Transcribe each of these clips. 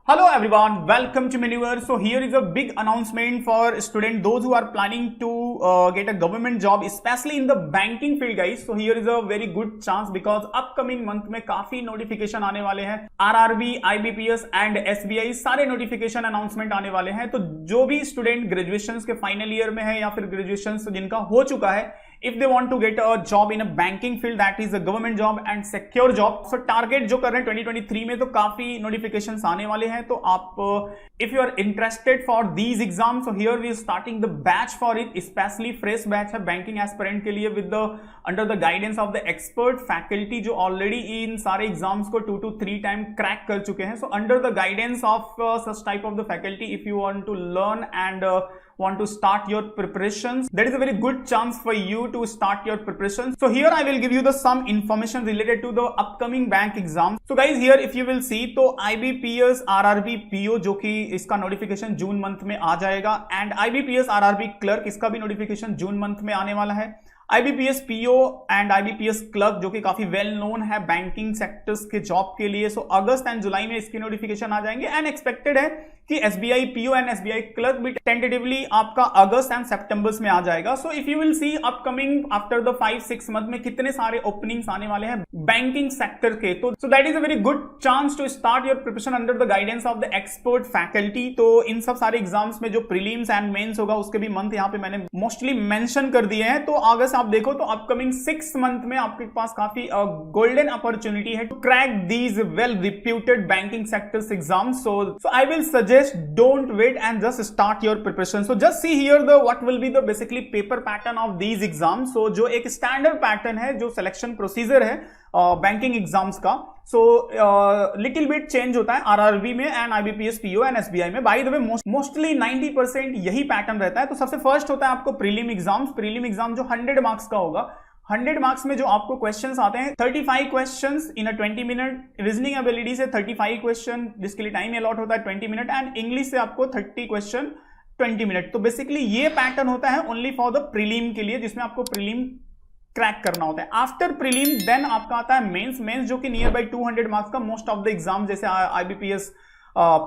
Hello everyone, welcome to Miniverse. So here is a big announcement for students, those who are planning to get a government job, especially in the banking field, guys. So here is a very good chance because upcoming month में काफी notification आने वाले हैं. RRB, IBPS and SBI सारे notification announcement आने वाले हैं. तो जो भी स्टूडेंट ग्रेजुएशन के फाइनल ईयर में है या फिर ग्रेजुएशन जिनका हो चुका है, if they want to get a job in a banking field, that is a government job and secure job, so target जो कर रहे हैं 2023 में तो काफी notifications आने वाले हैं. तो आप if you are interested for these exams, so here we are starting the batch for it, especially fresh batch है banking aspirant के लिए with the under the guidance of the expert faculty जो already इन सारे exams को 2 to 3 time crack कर चुके हैं. So under the guidance of such type of the faculty, if you want to learn and want to start your preparations, that is a very good chance for you to start your preparations. So here I will give you the some information related to the upcoming bank exam. So guys, here if you will see, तो IBPS RRB PO जो कि इसका notification June month में आ जाएगा, and IBPS RRB clerk इसका भी notification June month में आने वाला है. IBPS PO and IBPS clerk जो कि काफी वेल नोन है बैंकिंग सेक्टर्स के जॉब के लिए, सो अगस्त एंड जुलाई में इसके नोटिफिकेशन आ जाएंगे. एंड एक्सपेक्टेड है कि SBI PO and SBI clerk भी टेंटेटिवली आपका अगस्त एंड सितंबर में आ जाएगा. So if you will see upcoming after the 5-6 month में कितने सारे ओपनिंग्स आने वाले हैं बैंकिंग सेक्टर के, तो so that is a very good chance to start your preparation under the guidance of the expert faculty. तो इन सब सारे एग्जाम्स में जो प्रीलिम्स एंड मेंस होगा उसके भी मंथ यहाँ पे मैंने मोस्टली मेंशन कर दिए हैं. तो अगस्त आप देखो तो अपकमिंग 6 मंथ में आपके पास काफी गोल्डन अपॉर्चुनिटी है to crack these well reputed banking sectors exams. So I will suggest don't wait and just start your preparation. So just see here the what will be the basically paper pattern of these exams. So जो एक standard pattern है, जो selection procedure है banking exams का, so little bit change होता है RRB में and IBPS PO and SBI में. बाय द वे मोस्टली 90% यही पैटर्न रहता है. तो सबसे फर्स्ट होता है आपको प्रीलिम एग्जाम जो 100 मार्क्स का होगा. 100 मार्क्स में जो आपको क्वेश्चंस आते हैं 35 questions in a 20 minute, reasoning ability से 35 क्वेश्चन जिसके लिए टाइम अलॉट होता है 20 मिनट, एंड इंग्लिश से आपको 30 क्वेश्चन 20 मिनट. तो बेसिकली ये पैटर्न होता है ओनली फॉर द प्रीलिम के लिए, जिसमें आपको प्रीलिम क्रैक करना होता है. आफ्टर प्रीलिम देन आपका आता है मेंस जो कि नियर बाई 200 मार्क्स का मोस्ट ऑफ द एग्जाम, जैसे IBPS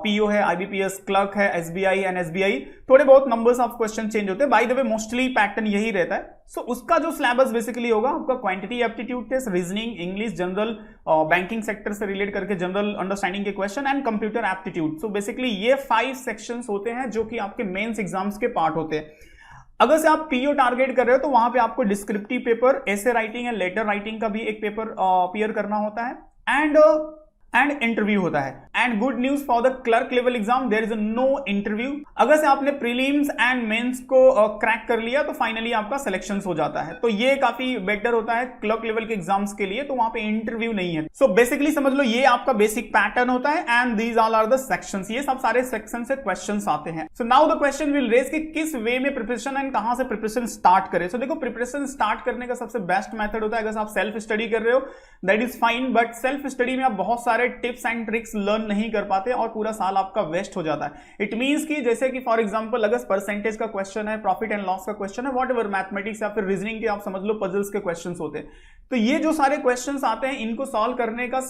PO है, IBPS क्लर्क है, SBI एंड SBI, थोड़े बहुत नंबर्स ऑफ क्वेश्चन चेंज होते हैं. By the way mostly pattern यही रहता है. सो उसका जो सिलेबस बेसिकली होगा आपका quantity aptitude test, reasoning, English, general banking sector से रिलेट करके जनरल अंडरस्टैंडिंग के question and computer aptitude. So basically ये 5 सेक्शंस होते हैं जो कि आपके मेंस एग्जाम्स के पार्ट होते हैं. अगर से आप PO टारगेट कर रहे हो तो वहां पे आपको descriptive paper, essay writing and later writing का भी एक पेपर अपीयर करना होता है, एंड इंटरव्यू होता है. And good news for the clerk level exam, there is no interview. अगर से आपने प्रीलिम्स एंड मेंस को क्रैक कर लिया तो फाइनली आपका सिलेक्शन हो जाता है. तो ये काफी बेटर होता है क्लर्क लेवल के एग्जाम्स के लिए, तो वहां पे इंटरव्यू नहीं है. सो बेसिकली समझ लो ये आपका बेसिक पैटर्न होता है and these all are the sections. ये सब सारे सेक्शन से क्वेश्चंस आते हैं. So now the question will raise कि किस वे में प्रिपरेशन एंड कहां से प्रिपरेशन स्टार्ट करें. सो देखो, प्रिपरेशन स्टार्ट करने का सबसे बेस्ट मेथड होता है अगर आप सेल्फ स्टडी कर रहे हो, that is fine, but self study में आप बहुत सारे टिप्स एंड ट्रिक्स लर्न नहीं कर पाते और पूरा साल आपका वेस्ट हो जाता है. इट मींस कि जैसे कि फॉर एग्जांपल अगर परसेंटेज का क्वेश्चन है, प्रॉफिट एंड लॉस का क्वेश्चन है, व्हाटएवर मैथमेटिक्स या फिर रीजनिंग के आप समझ लो पजल्स के क्वेश्चंस होते हैं, तो ये जो सारे क्वेश्चंस आते हैं इनको सॉल्व करने का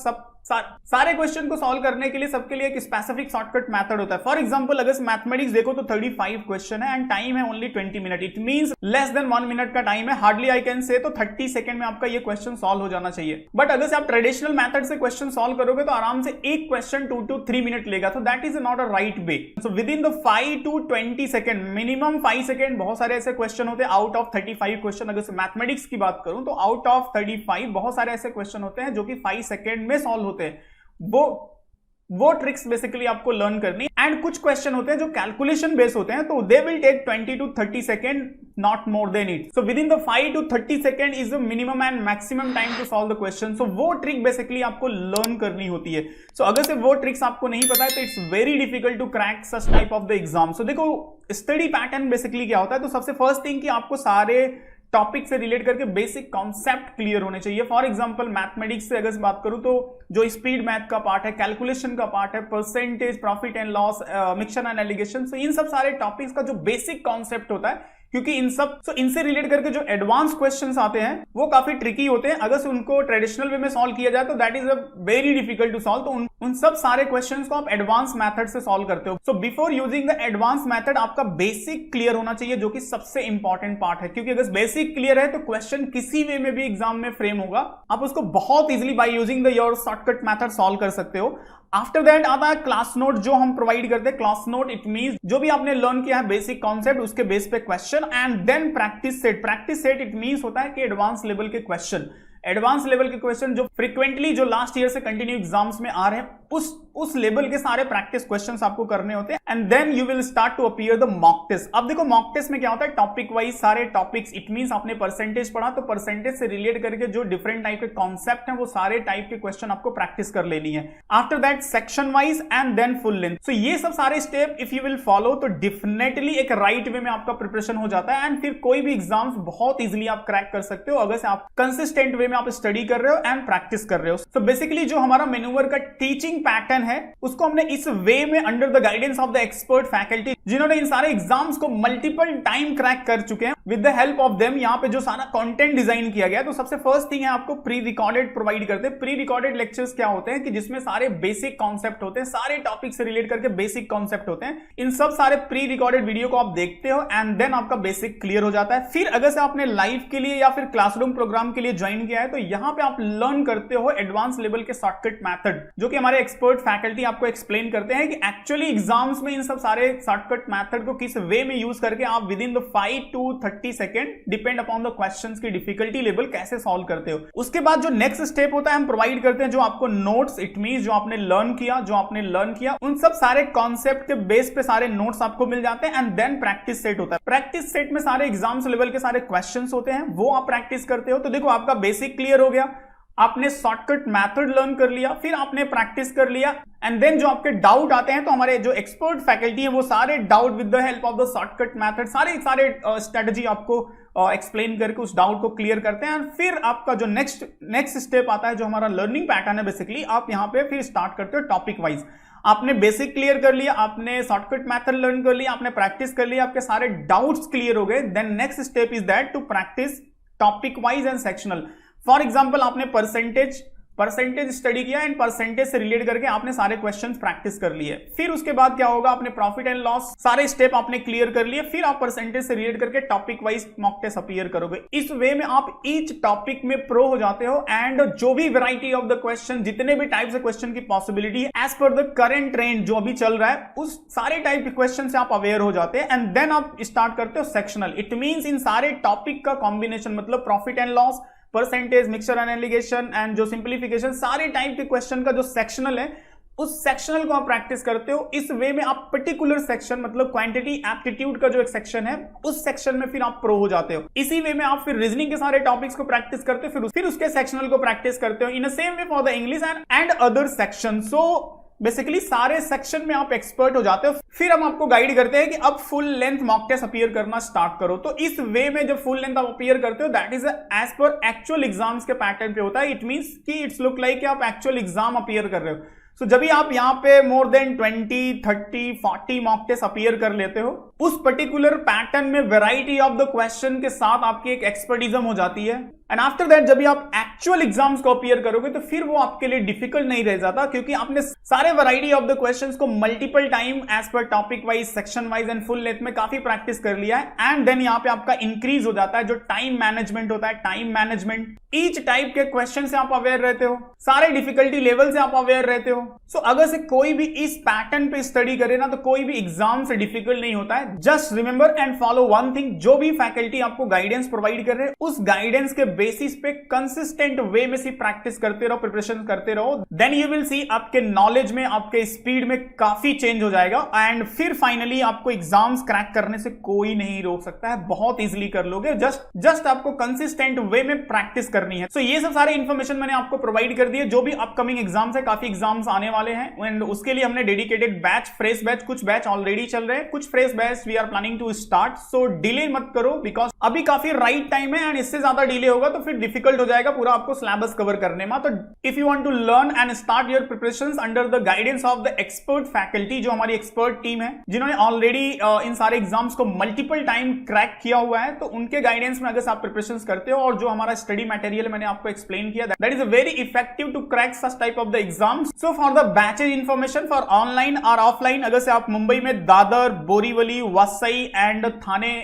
सारे क्वेश्चन को सॉल्व करने के लिए सबके लिए एक स्पेसिफिक शॉर्टकट मेथड होता है. फॉर एग्जांपल अगर मैथमेटिक्स देखो तो 35 क्वेश्चन है एंड टाइम है only 20 minute. It means less than 1 minute का टाइम है, हार्डली आई कैन से, तो 30 सेकंड में आपका ये क्वेश्चन सॉल्व हो जाना चाहिए. बट अगर से आप ट्रेडिशनल मेथड से क्वेश्चन सॉल्व करोगे तो आराम से एक क्वेश्चन 2 to 3 मिनट लेगा. तो that is not a right way. So within the 5 to 20 second, minimum 5 second, बहुत सारे ऐसे क्वेश्चन होते हैं आउट ऑफ 35 क्वेश्चन. अगर मैथमेटिक्स की बात करूं तो आउट ऑफ 35 बहुत सारे ऐसे क्वेश्चन होते हैं जो कि 5 सेकंड में सॉल्व होते हैं. वो ट्रिक्स बेसिकली आपको लर्न करनी. एंड कुछ क्वेश्चन होते हैं जो कैलकुलेशन बेस होते हैं, तो they will take 20 to 30 second, not more than it. So within the 5 to 30 second is the minimum and maximum time to solve the question. So वो trick basically आपको learn करनी होती है. सो अगर से वो ट्रिक्स आपको नहीं पता है तो it's very difficult to crack such type of the exam. So देखो, स्टडी पैटर्न बेसिकली क्या होता है, तो सबसे फर्स्ट थिंग कि आपको सारे टॉपिक से रिलेट करके बेसिक कॉन्सेप्ट क्लियर होने चाहिए. फॉर एग्जांपल मैथमेटिक्स से अगर बात करूं तो जो स्पीड मैथ का पार्ट है, कैलकुलेशन का पार्ट है, percentage, profit and loss, mixture and alligation, इन सब सारे टॉपिक्स का जो बेसिक कॉन्सेप्ट होता है क्योंकि इनसे रिलेट करके जो एडवांस क्वेश्चंस आते हैं वो काफी ट्रिकी होते हैं। अगर उनको ट्रेडिशनल वे में सॉल्व किया जाए तो that is a very difficult to solve. तो उन सब सारे क्वेश्चंस को आप एडवांस मेथड से सॉल्व करते हो। So before using the advance method आपका बेसिक क्लियर होना चाहिए, जो कि सबसे इंपॉर्टेंट पार्ट है, क्योंकि अगर बेसिक क्लियर है तो क्वेश्चन किसी वे में भी एग्जाम में फ्रेम होगा, आप उसको बहुत easily by using the your shortcut method solve कर सकते हो। आफ्टर दैट आता है क्लास नोट, जो हम प्रोवाइड करते हैं। क्लास नोट इट मींस जो भी आपने लर्न किया है बेसिक कॉन्सेप्ट, उसके बेस पे question, and then practice set. Practice set it means होता है कि एडवांस लेवल के क्वेश्चन, एडवांस लेवल के क्वेश्चन जो फ्रीक्वेंटली जो लास्ट ईयर से कंटिन्यू एग्जाम्स में आ रहे हैं, उस लेवल के सारे प्रैक्टिस क्वेश्चंस आपको करने होते हैं। And then you will start to appear the mock test. अब देखो मॉक टेस्ट में क्या होता है, टॉपिक वाइज सारे टॉपिक्स, इट मींस आपने परसेंटेज पढ़ा तो परसेंटेज से रिलेट करके जो डिफरेंट टाइप के कॉन्सेप्ट हैं वो सारे टाइप के क्वेश्चन आपको प्रैक्टिस कर लेनी है। After that section wise and then full length. So ये सब सारे step if you will follow तो डेफिनेटली एक राइट वे में आपका प्रिपरेशन हो जाता है, एंड फिर कोई भी एग्जाम्स बहुत इजिली आप क्रैक कर सकते हो अगर से आप कंसिस्टेंट वे में आप स्टडी कर रहे हो एंड प्रैक्टिस कर रहे हो। सो बेसिकली जो हमारा मैन्यूवर का टीचिंग पैटर्न है उसको हमने इस वे में under the guidance of the expert faculty, जिन्होंने इन सारे एग्जाम्स को मल्टीपल टाइम क्रैक कर चुके हैं, with the help of them यहाँ पे जो सारा कंटेंट डिजाइन किया गया है। तो सबसे फर्स्ट थिंग है आपको प्री रिकॉर्डेड प्रोवाइड करते हैं। प्री रिकॉर्डेड लेक्चर्स क्या होते हैं कि जिसमें सारे बेसिक कॉन्सेप्ट होते हैं, सारे टॉपिक से रिलेट करके बेसिक कॉन्सेप्ट होते हैं। इन सब सारे प्री रिकॉर्डेड वीडियो को आप देखते हो एंड देन आपका बेसिक क्लियर हो जाता है। फिर अगर से आपने लाइव के लिए या फिर क्लासरूम प्रोग्राम के लिए ज्वाइन किया है तो यहाँ पे आप लर्न करते हो एडवांस लेवल के शॉर्टकट मेथड, जो कि हमारे एक्सपर्ट फैकल्टी आपको एक्सप्लेन करते हैं कि एक्चुअली एग्जाम्स में इन सब सारे शॉर्टकट मेथड को किस वे में यूज करके आप with in the 5 to 30 second depend upon the questions की डिफिकल्टी लेवल कैसे सॉल्व करते हो। उसके बाद जो नेक्स्ट स्टेप होता है हम प्रोवाइड करते हैं, जो आपको नोट्स, इट मींस जो आपने लर्न किया उन सब सारे कॉन्सेप्ट के बेस पे सारे नोट्स आपको मिल जाते हैं। एंड देन प्रैक्टिस सेट होता है। प्रैक्टिस सेट में सारे एग्जाम्स लेवल के सारे क्वेश्चंस होते हैं, वो आप प्रैक्टिस करते हो। तो देखो आपका बेसिक क्लियर हो गया, आपने शॉर्टकट मेथड लर्न कर लिया, फिर आपने प्रैक्टिस कर लिया, एंड देन जो आपके डाउट आते हैं तो हमारे जो एक्सपर्ट फैकल्टी है वो सारे doubt with the help of the shortcut method सारे स्ट्रेटजी आपको एक्सप्लेन करके उस डाउट को क्लियर करते हैं। एंड फिर आपका जो नेक्स्ट स्टेप आता है, जो हमारा लर्निंग पैटर्न है, बेसिकली आप यहाँ पे फिर स्टार्ट करते हो टॉपिक वाइज। आपने बेसिक क्लियर कर लिया, आपने शॉर्टकट मेथड लर्न कर लिया, आपने प्रैक्टिस कर लिया, आपके सारे डाउट्स क्लियर हो गए। Then next step is that to practice topic wise and sectional. For example आपने परसेंटेज स्टडी किया एंड परसेंटेज से रिलेट करके आपने सारे क्वेश्चंस प्रैक्टिस कर लिए। फिर उसके बाद क्या होगा, आपने प्रॉफिट एंड लॉस सारे स्टेप आपने क्लियर कर लिए, फिर आप परसेंटेज से रिलेट करके topic wise mock test appear करोगे। इस वे में आप ईच टॉपिक में प्रो हो जाते हो, एंड जो भी वैरायटी ऑफ द क्वेश्चन, जितने भी टाइप से क्वेश्चन की पॉसिबिलिटी है as per the current trend जो अभी चल रहा है, उस सारे टाइप के क्वेश्चन से आप अवेयर हो जाते हैं। एंड देन आप स्टार्ट करते हो सेक्शनल। इट मींस इन सारे टॉपिक का कॉम्बिनेशन, मतलब profit and loss, percentage, mixture and allegation and जो सिंप्लीफिकेशन, सारे टाइप के क्वेश्चन का जो सेक्शनल है उस सेक्शनल को आप प्रैक्टिस करते हो। इस वे में आप पर्टिकुलर सेक्शन, मतलब क्वांटिटी एप्टीट्यूड का जो एक सेक्शन है उस सेक्शन में फिर आप प्रो हो जाते हो। इसी वे में आप फिर रीजनिंग के सारे टॉपिक्स को प्रैक्टिस करते हो, फिर उसके सेक्शनल को प्रैक्टिस करते हो। In a same way for the English and other section. So basically सारे सेक्शन में आप एक्सपर्ट हो जाते हो। फिर हम आपको गाइड करते हैं कि अब full length mock test appear करना स्टार्ट करो। तो इस वे में जब फुल लेंथ आप अपीयर करते हो, that is as per actual exams के पैटर्न पे होता है। इट मींस कि इट्स लुक लाइक कि आप एक्चुअल एग्जाम अपीयर कर रहे हो। सो जब भी आप यहाँ पे more than 20, 30, 40 mock test appear कर लेते हो, उस पर्टिकुलर पैटर्न में वैरायटी ऑफ द क्वेश्चन के साथ आपकी एक एक्सपर्टिज्म हो जाती है। एंड आफ्टर दैट जब भी आप एक्चुअल एग्जाम्स को अपीयर करोगे तो फिर वो आपके लिए डिफिकल्ट नहीं रह जाता, क्योंकि आपने सारे वैरायटी ऑफ द क्वेश्चंस को multiple time as per topic wise, section wise and full length में काफी प्रैक्टिस कर लिया है। एंड देन यहाँ पे आपका इंक्रीज हो जाता है जो टाइम मैनेजमेंट होता है, टाइम मैनेजमेंट। ईच टाइप के क्वेश्चन से आप अवेयर रहते हो, सारे डिफिकल्टी लेवल से आप अवेयर रहते हो। सो अगर से कोई भी इस पैटर्न पे स्टडी करे ना तो कोई भी एग्जाम से डिफिकल्ट नहीं होता है। Just remember and follow one thing, जो भी फैकल्टी आपको गाइडेंस प्रोवाइड कर रहे हैं उस गाइडेंस के बेसिस पे कंसिस्टेंट वे में सिर्फ प्रैक्टिस करते रहो, प्रिपरेशन करते रहो। देन यू विल सी आपके नॉलेज में, आपके स्पीड में काफी चेंज हो जाएगा। एंड फिर फाइनली आपको एग्जाम्स क्रैक करने से कोई नहीं रोक सकता है, बहुत इजीली कर लोगे। जस्ट आपको कंसिस्टेंट वे में प्रैक्टिस करनी है। सो ये सब सारे इंफॉर्मेशन मैंने आपको प्रोवाइड कर दिए। जो भी अपकमिंग एग्जाम्स है, काफी एग्जाम्स आने वाले हैं एंड उसके लिए हमने डेडिकेटेड बैच, फ्रेश बैच, कुछ बैच ऑलरेडी चल रहे हैं, कुछ fresh batch we are planning to start. So delay मत करो, बिकॉज अभी काफी राइट टाइम है एंड इससे ज्यादा डिले होगा तो फिर डिफिकल्ट हो जाएगा पूरा आपको सिलेबस कवर करने में। तो if you want to learn and start your preparations under the guidance of the expert faculty, जो हमारी एक्सपर्ट टीम है जिन्होंने ऑलरेडी इन सारे एग्जाम्स को मल्टीपल टाइम क्रैक किया हुआ है, तो उनके गाइडेंस में अगर आप प्रिपरेशंस करते हो और जो हमारा स्टडी मटेरियल मैंने आपको एक्सप्लेन किया, that is very effective to crack such type of the exams. So for the batches information for online और ऑफलाइन, अगर से आप मुंबई में दादर, बोरीवली, वसई एंड थाने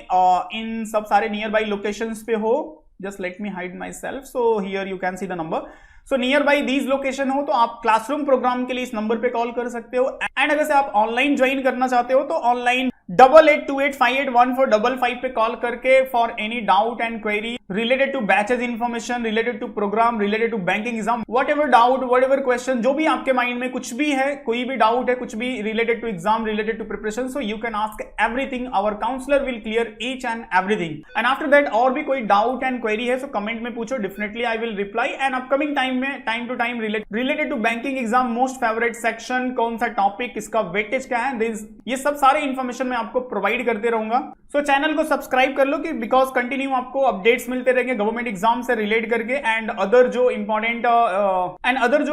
इन सब सारे नियर बाई लोकेशंस पे हो, just let me hide myself, so here you can see the number. So near by these location हो तो आप क्लासरूम प्रोग्राम के लिए इस नंबर पे कॉल कर सकते हो। एंड अगर से आप ऑनलाइन ज्वाइन करना चाहते हो तो ऑनलाइन 8828581455 पे कॉल करके for any doubt and query related to batches information, related to program, related to banking exam, whatever doubt, whatever question, जो भी आपके माइंड में कुछ भी है, कोई भी डाउट है, कुछ भी related to exam, related to preparation, so you can ask everything, our counsellor will clear each and everything. And after that और भी कोई डाउट एंड क्वेरी है सो कमेंट में पूछो, definitely I will reply. And upcoming time में time to time related to banking exam, most favourite section, कौन सा topic, इसका वेटेज क्या है, ये सब सारे इंफॉर्मेशन मैं आपको प्रोवाइड करते रहूंगा। सो चैनल को सब्सक्राइब कर लो कि बिकॉज कंटिन्यू आपको अपडेट्स मिलते रहेंगे गवर्नमेंट एग्जाम से रिलेट करके एंड अदर जो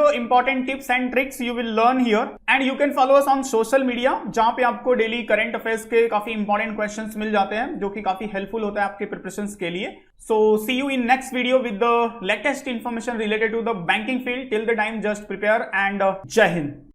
important tips and tricks you will learn here. And you can follow us on social media, जहां पे आपको डेली करंट अफेयर्स के काफी इंपॉर्टेंट क्वेश्चंस मिल जाते हैं जो कि काफी हेल्पफुल होता है आपके प्रिपरेशंस के लिए। So see you in next video with the latest information related to the banking field. Till the time just prepare and जय हिंद।